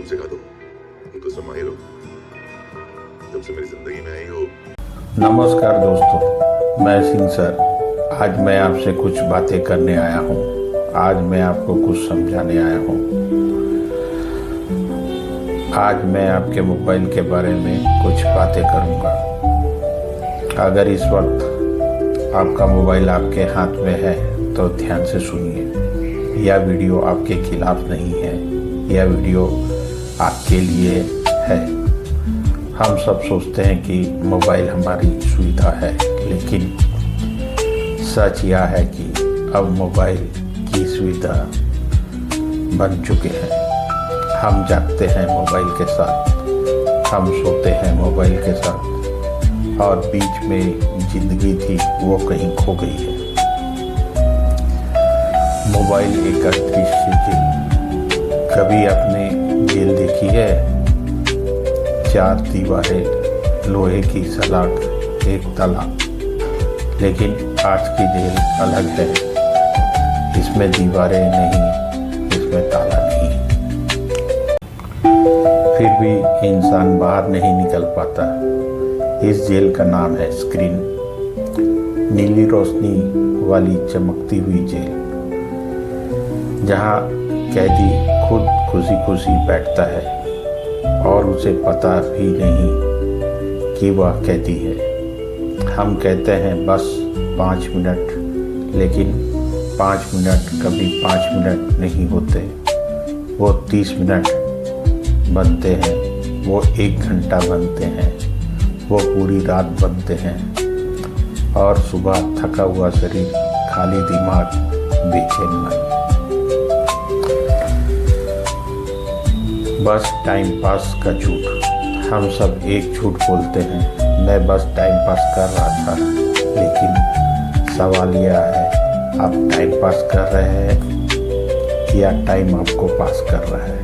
सिखा दो। तुम तो समाहिर हो, जब से मेरी जिंदगी में आई हो। नमस्कार दोस्तों, मैं सिंह सर। आज मैं आपसे कुछ बातें करने आया हूँ। आज मैं आपको कुछ समझाने आया हूँ। आज मैं आपके मोबाइल के बारे में कुछ बातें करूँगा। अगर इस वक्त आपका मोबाइल आपके हाथ में है तो ध्यान से सुनिए। यह वीडियो आपके खिलाफ नहीं है, यह वीडियो आपके लिए है। हम सब सोचते हैं कि मोबाइल हमारी सुविधा है, लेकिन सच यह है कि अब मोबाइल की सुविधा बन चुके हैं। हम जागते हैं मोबाइल के साथ, हम सोते हैं मोबाइल के साथ, और बीच में जिंदगी थी वो कहीं खो गई है। मोबाइल एक अदृश्य जेल। कभी आपने जेल देखी है? 4 दीवारें, लोहे की सलाख, एक ताला। लेकिन आज की जेल अलग है। इसमें दीवारें नहीं, इसमें ताला नहीं। फिर भी इंसान बाहर नहीं निकल पाता। इस जेल का नाम है स्क्रीन। नीली रोशनी वाली चमकती हुई जेल, जहाँ कैदी खुद खुशी खुशी बैठता है और उसे पता भी नहीं कि वह कैदी है। हम कहते हैं बस 5 मिनट, लेकिन 5 मिनट कभी 5 मिनट नहीं होते। वो 30 मिनट बनते हैं, वो 1 घंटा बनते हैं, वो पूरी रात बनते हैं, और सुबह थका हुआ शरीर, खाली दिमाग, बेचैन मन। बस टाइम पास का झूठ। हम सब एक झूठ बोलते हैं, मैं बस टाइम पास कर रहा था। लेकिन सवाल यह है, आप टाइम पास कर रहे हैं या टाइम आपको पास कर रहा है?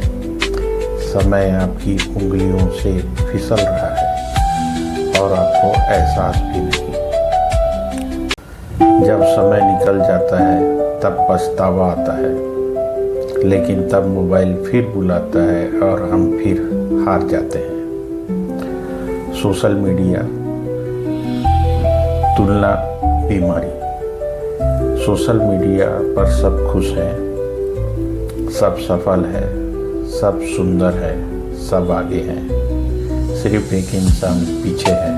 समय आपकी उंगलियों से फिसल रहा है और आपको एहसास भी नहीं। जब समय निकल जाता है तब पछतावा आता है, लेकिन तब मोबाइल फिर बुलाता है और हम फिर हार जाते हैं। सोशल मीडिया तुलना बीमारी। सोशल मीडिया पर सब खुश हैं, सब सफल है, सब सुंदर है, सब आगे हैं। सिर्फ एक इंसान पीछे है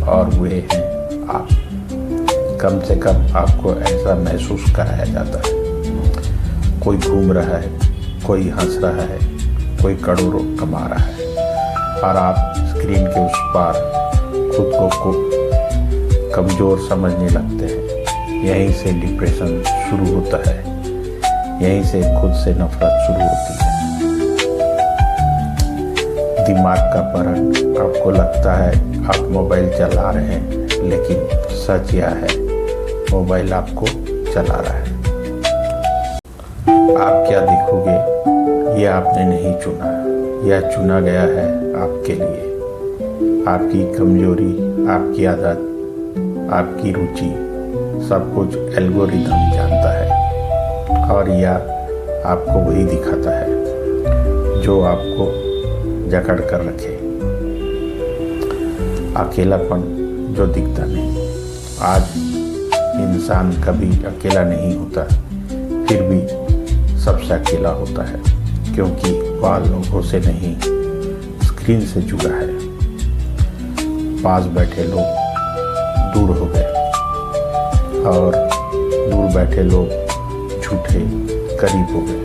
और वे हैं आप। कम से कम आपको ऐसा महसूस कराया जाता है। कोई घूम रहा है, कोई हंस रहा है, कोई करोड़ों कमा रहा है, और आप स्क्रीन के उस पार खुद को कमज़ोर समझने लगते हैं। यहीं से डिप्रेशन शुरू होता है, यहीं से खुद से नफरत शुरू होती है। दिमाग का परण। आपको लगता है आप मोबाइल चला रहे हैं, लेकिन सच यह है, मोबाइल आपको चला रहा है। आप क्या देखोगे, यह आपने नहीं चुना, यह चुना गया है आपके लिए। आपकी कमजोरी, आपकी आदत, आपकी रुचि, सब कुछ एल्गोरिदम जानता है, और यह आपको वही दिखाता है जो आपको जकड़ कर रखे। अकेलापन जो दिखता नहीं। आज इंसान कभी अकेला नहीं होता, फिर भी सबसे अकेला होता है, क्योंकि वह लोगों से नहीं, स्क्रीन से जुड़ा है। पास बैठे लोग दूर हो गए, और दूर बैठे लोग झूठे करीब हो गए।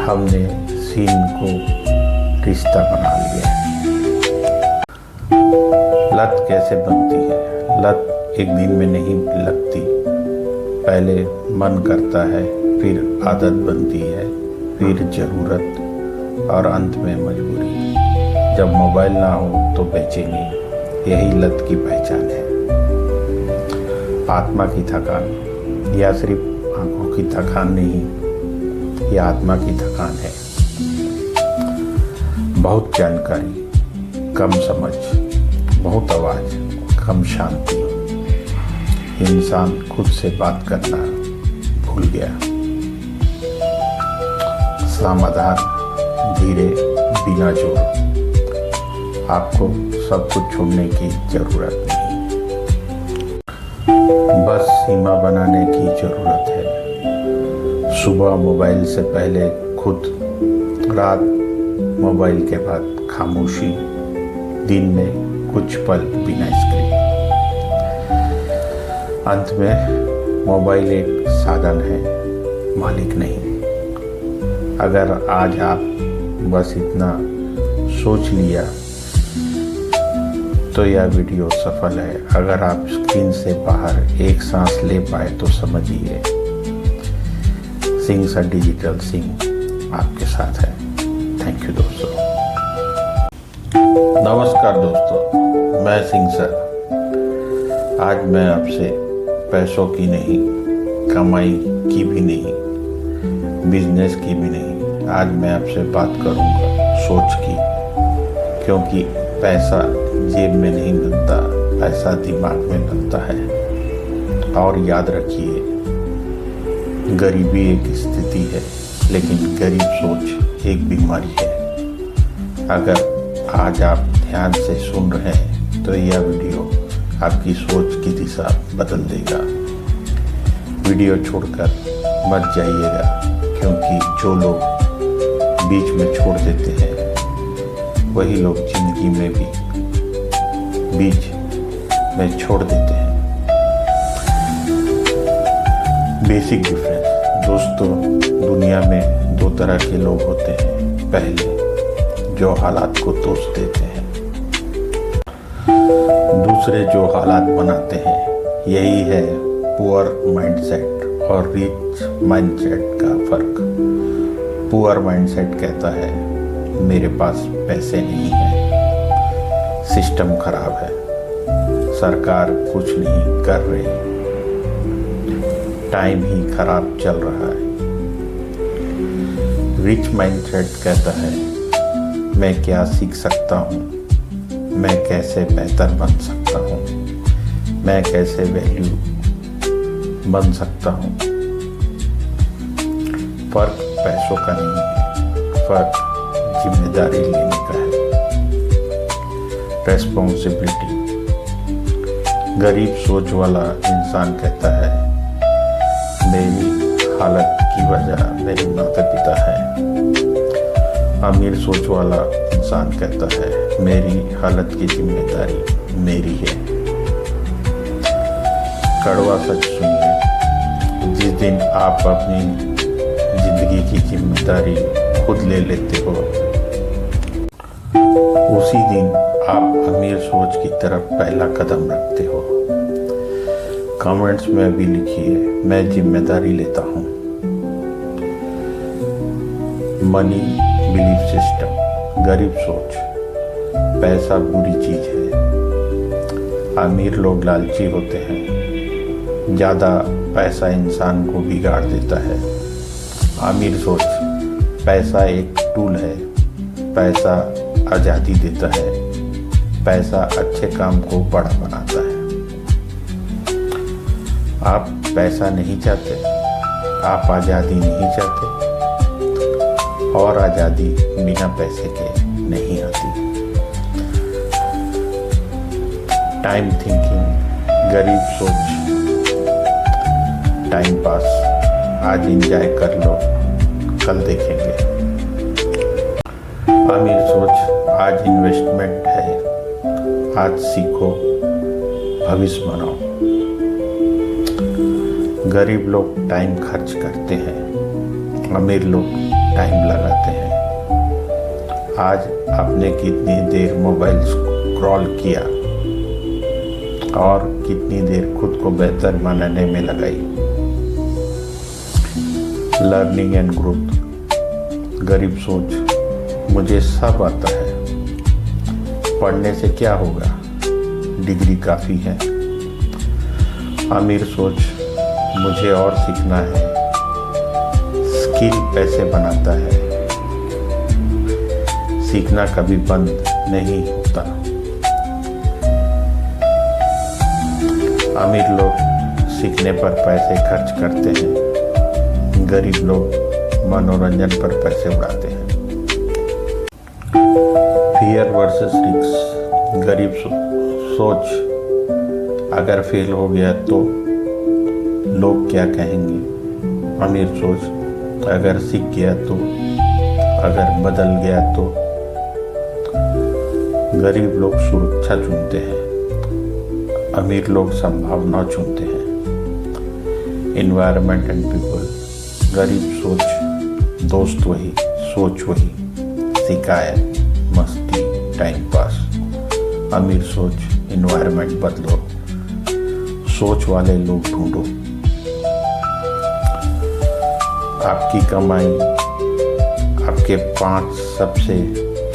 हमने सीन को रिश्ता बना लिया है। लत कैसे बनती है? लत एक दिन में नहीं लगती। पहले मन करता है, फिर आदत बनती है, फिर जरूरत, और अंत में मजबूरी। जब मोबाइल ना हो तो बेचैनी। यही लत की पहचान है। आत्मा की थकान। या सिर्फ आंखों की थकान नहीं, यह आत्मा की थकान है। बहुत जानकारी, कम समझ, बहुत आवाज़, कम शांति। इंसान खुद से बात करना भूल गया। समाधान धीरे बिना जोर। आपको सब कुछ छोड़ने की जरूरत नहीं, बस सीमा बनाने की जरूरत है। सुबह मोबाइल से पहले खुद, रात मोबाइल के बाद खामोशी, दिन में कुछ पल बिना स्क्रीन। अंत में मोबाइल एक साधन है, मालिक नहीं। अगर आज आप बस इतना सोच लिया तो यह वीडियो सफल है। अगर आप स्क्रीन से बाहर एक सांस ले पाए तो समझिए सिंह सर डिजिटल सिंह आपके साथ है। थैंक यू दोस्तों। नमस्कार दोस्तों, मैं सिंह सर। आज मैं आपसे पैसों की नहीं, कमाई की भी नहीं, बिजनेस की भी नहीं, आज मैं आपसे बात करूंगा सोच की। क्योंकि पैसा जेब में नहीं मिलता, पैसा दिमाग में मिलता है। और याद रखिए, गरीबी एक स्थिति है, लेकिन गरीब सोच एक बीमारी है। अगर आज आप ध्यान से सुन रहे हैं तो यह वीडियो आपकी सोच की दिशा बदल देगा। वीडियो छोड़कर मत जाइएगा, क्योंकि जो लोग बीच में छोड़ देते हैं वही लोग जिंदगी में भी बीच में छोड़ देते हैं। बेसिक डिफरेंस दोस्तों, दुनिया में दो तरह के लोग होते हैं। पहले जो हालात को दोष देते हैं, दूसरे जो हालात बनाते हैं। यही है पुअर माइंडसेट और रिच माइंडसेट का फर्क। पुअर माइंडसेट कहता है मेरे पास पैसे नहीं है, सिस्टम खराब है, सरकार कुछ नहीं कर रही, टाइम ही खराब चल रहा है। रिच माइंडसेट कहता है मैं क्या सीख सकता हूँ, मैं कैसे बेहतर बन सकता हूँ, मैं कैसे वैल्यू बन सकता हूँ। फर्क पैसों का नहीं है, फर्क जिम्मेदारी लेने का है, रेस्पॉन्सिबिलिटी। गरीब सोच वाला इंसान कहता है मेरी हालत की वजह मेरे माता पिता है। अमीर सोच वाला इंसान कहता है मेरी हालत की जिम्मेदारी मेरी है। कड़वा सच सुनिए, जिस दिन आप अपनी जिंदगी की जिम्मेदारी खुद ले लेते हो, उसी दिन आप अमीर सोच की तरफ पहला कदम रखते हो। कमेंट्स में भी लिखिए मैं जिम्मेदारी लेता हूँ। मनी बिलीफ सिस्टम, गरीब सोच, पैसा बुरी चीज है। अमीर लोग लालची होते हैं, ज्यादा पैसा इंसान को बिगाड़ देता है। अमीर सोच, पैसा एक टूल है, पैसा आज़ादी देता है, पैसा अच्छे काम को बड़ा बनाता है। आप पैसा नहीं चाहते, आप आज़ादी नहीं चाहते, और आज़ादी बिना पैसे के नहीं आती। टाइम थिंकिंग, गरीब सोच, टाइम पास, आज एंजॉय कर लो, कल देखेंगे। अमीर सोच, आज इन्वेस्टमेंट है, आज सीखो, भविष्य बनाओ। गरीब लोग टाइम खर्च करते हैं, अमीर लोग टाइम लगाते हैं। आज आपने कितनी देर मोबाइल स्क्रॉल किया और कितनी देर खुद को बेहतर बनाने में लगाई। लर्निंग एंड ग्रोथ, गरीब सोच, मुझे सब आता है, पढ़ने से क्या होगा, डिग्री काफ़ी है। अमीर सोच, मुझे और सीखना है, स्किल पैसे बनाता है, सीखना कभी बंद नहीं होता। अमीर लोग सीखने पर पैसे खर्च करते हैं, गरीब लोग मनोरंजन पर पैसे उड़ाते हैं। Fear versus risk. गरीब सोच अगर फेल हो गया तो लोग क्या कहेंगे। अमीर सोच अगर सीख गया तो, अगर बदल गया तो। गरीब लोग सुरक्षा चुनते हैं, अमीर लोग संभावना चुनते हैं। Environment and people. गरीब सोच दोस्त वही, सोच वही, शिकायत, मस्ती, टाइम पास। अमीर सोच एनवायरनमेंट बदलो, सोच वाले लोग ढूंढो। आपकी कमाई आपके 5 सबसे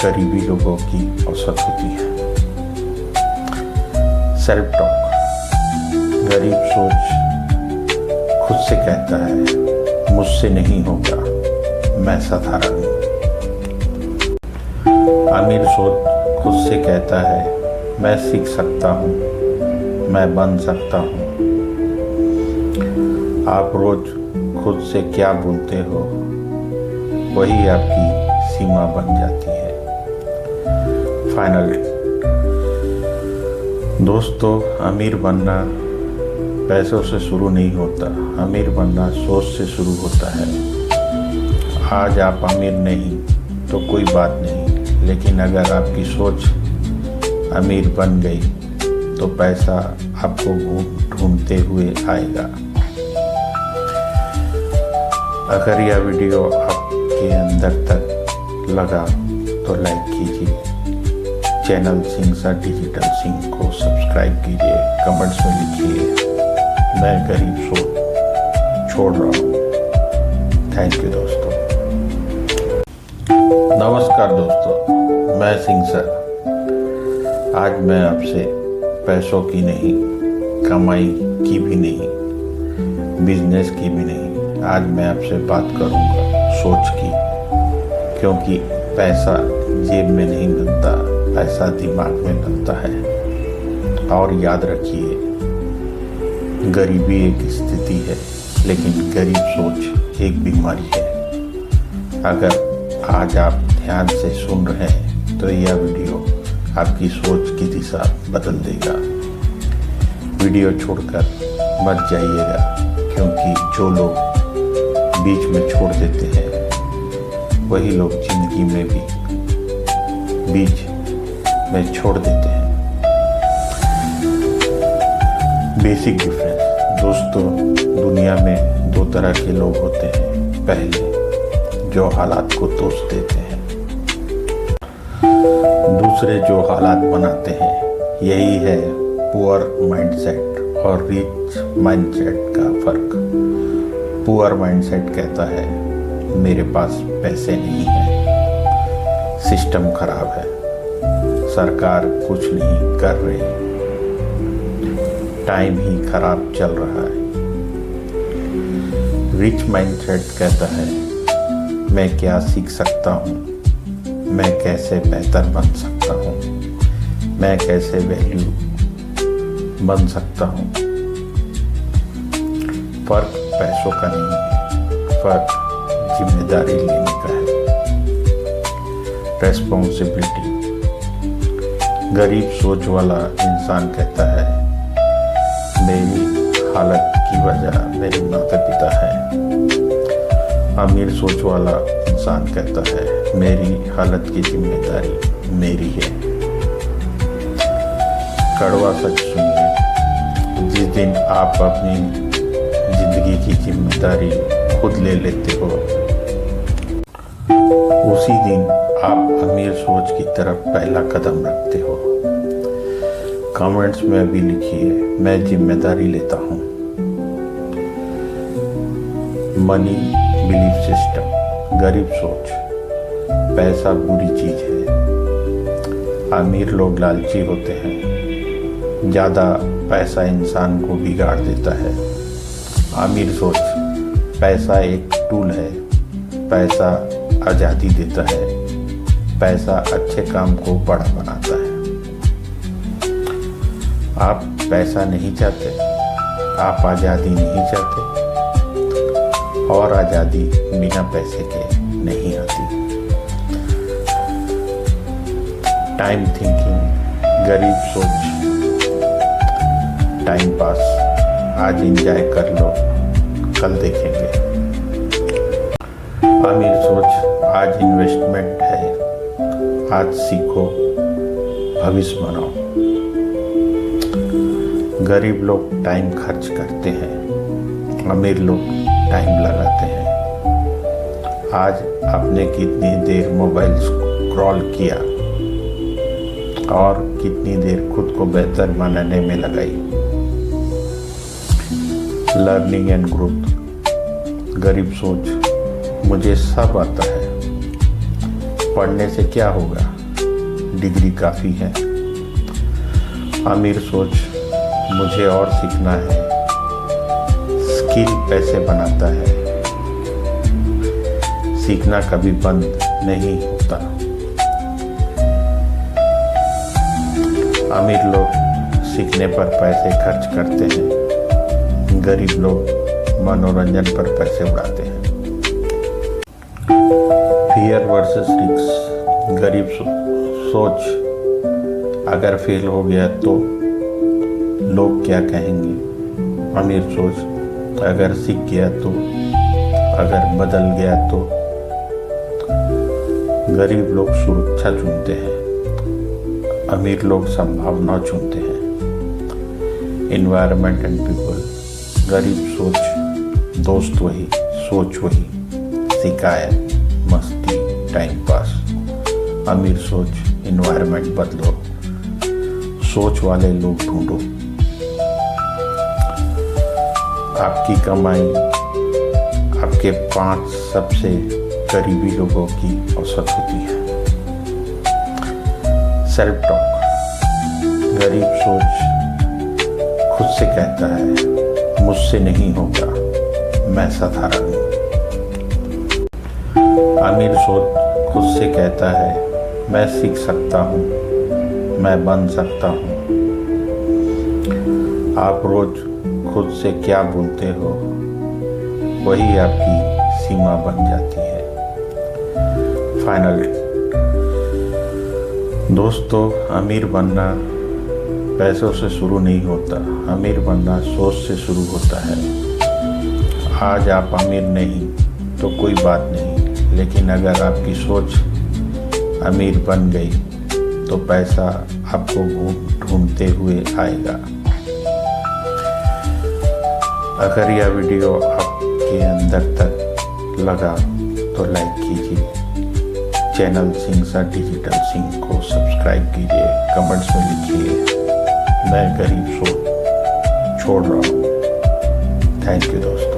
करीबी लोगों की औसत होती है। Self talk. गरीब सोच खुद से कहता है मुझसे नहीं होगा, मैं साधारण हूँ। अमीर सोच खुद से कहता है मैं सीख सकता हूँ, मैं बन सकता हूँ। आप रोज खुद से क्या बोलते हो वही आपकी सीमा बन जाती है। फाइनल दोस्तों, अमीर बनना पैसों से शुरू नहीं होता, अमीर बनना सोच से शुरू होता है। आज आप अमीर नहीं तो कोई बात नहीं, लेकिन अगर आपकी सोच अमीर बन गई तो पैसा आपको ढूंढते हुए आएगा। अगर यह वीडियो आपके अंदर तक लगा तो लाइक कीजिए, channel Singh sir digital Singh को सब्सक्राइब कीजिए, कमेंट्स में लिखिए मैं गरीब सोच छोड़ रहा हूँ। थैंक यू दोस्तों। नमस्कार दोस्तों, मैं सिंह सर। आज मैं आपसे पैसों की नहीं, कमाई की भी नहीं, बिजनेस की भी नहीं, आज मैं आपसे बात करूंगा सोच की। क्योंकि पैसा जेब में नहीं मिलता, पैसा दिमाग में मिलता है। और याद रखिए, गरीबी एक स्थिति है, लेकिन गरीब सोच एक बीमारी है। अगर आज आप ध्यान से सुन रहे हैं तो यह वीडियो आपकी सोच की दिशा बदल देगा। वीडियो छोड़कर मत जाइएगा, क्योंकि जो लोग बीच में छोड़ देते हैं वही लोग जिंदगी में भी बीच में छोड़ देते हैं। बेसिक डिफरेंस दोस्तों, दुनिया में 2 तरह के लोग होते हैं। पहले जो हालात को दोष देते हैं, दूसरे जो हालात बनाते हैं। यही है पुअर माइंडसेट और रिच माइंडसेट का फर्क। पुअर माइंडसेट कहता है मेरे पास पैसे नहीं है, सिस्टम खराब है, सरकार कुछ नहीं कर रही, टाइम ही खराब चल रहा है। रिच माइंडसेट कहता है मैं क्या सीख सकता हूँ, मैं कैसे बेहतर बन सकता हूँ, मैं कैसे वैल्यू बन सकता हूँ। फर्क पैसों का नहीं है, फर्क जिम्मेदारी लेने का है, रेस्पॉन्सिबिलिटी। गरीब सोच वाला इंसान कहता है मेरी हालत की वजह मेरे माता पिता है। अमीर सोच वाला इंसान कहता है मेरी हालत की जिम्मेदारी मेरी है। कड़वा सच सुनिए, जिस दिन आप अपनी जिंदगी की जिम्मेदारी खुद ले लेते हो, उसी दिन आप अमीर सोच की तरफ पहला कदम रखते हो। कमेंट्स में भी लिखिए मैं जिम्मेदारी लेता हूँ। Money belief system. गरीब सोच पैसा बुरी चीज है। अमीर लोग लालची होते हैं, ज़्यादा पैसा इंसान को बिगाड़ देता है। अमीर सोच पैसा एक टूल है, पैसा आज़ादी देता है, पैसा अच्छे काम को बड़ा बनाता है। आप पैसा नहीं चाहते, आप आज़ादी नहीं चाहते, और आज़ादी बिना पैसे के नहीं आती। टाइम थिंकिंग, गरीब सोच, टाइम पास, आज एंजॉय कर लो, कल देखेंगे। अमीर सोच, आज इन्वेस्टमेंट है, आज सीखो, भविष्य बनाओ। गरीब लोग टाइम खर्च करते हैं, अमीर लोग टाइम लगाते हैं। आज आपने कितनी देर मोबाइल स्क्रॉल किया और कितनी देर खुद को बेहतर बनाने में लगाई। लर्निंग एंड ग्रोथ, गरीब सोच, मुझे सब आता है, पढ़ने से क्या होगा, डिग्री काफ़ी है। अमीर सोच, मुझे और सीखना है, स्किल पैसे बनाता है, सीखना कभी बंद नहीं होता। अमीर लोग सीखने पर पैसे खर्च करते हैं, गरीब लोग मनोरंजन पर पैसे उड़ाते हैं। फियर वर्सेस रिस्क, गरीब सोच, अगर फेल हो गया तो लोग क्या कहेंगे। अमीर सोच, अगर सीख गया तो, अगर बदल गया तो। गरीब लोग सुरक्षा चुनते हैं, अमीर लोग संभावना चुनते हैं। एनवायरनमेंट एंड पीपल, गरीब सोच, दोस्त वही, सोच वही, शिकायत, मस्ती, टाइम पास। अमीर सोच, एनवायरनमेंट बदलो, सोच वाले लोग ढूंढो। आपकी कमाई आपके 5 सबसे करीबी लोगों की औसत होती है। सेल्फ टॉक, गरीब सोच खुद से कहता है, मुझसे नहीं होगा, मैं साधारण हूँ। अमीर सोच खुद से कहता है, मैं सीख सकता हूँ, मैं बन सकता हूँ। आप रोज खुद से क्या बोलते हो, वही आपकी सीमा बन जाती है। फाइनल दोस्तों, अमीर बनना पैसों से शुरू नहीं होता, अमीर बनना सोच से शुरू होता है। आज आप अमीर नहीं तो कोई बात नहीं, लेकिन अगर आपकी सोच अमीर बन गई तो पैसा आपको ढूंढते हुए आएगा। अगर यह वीडियो आपके अंदर तक लगा तो लाइक कीजिए, चैनल सिंह सा डिजिटल सिंह को सब्सक्राइब कीजिए, कमेंट्स में लिखिए मैं गरीब सोच छोड़ रहा हूँ। थैंक यू दोस्तों।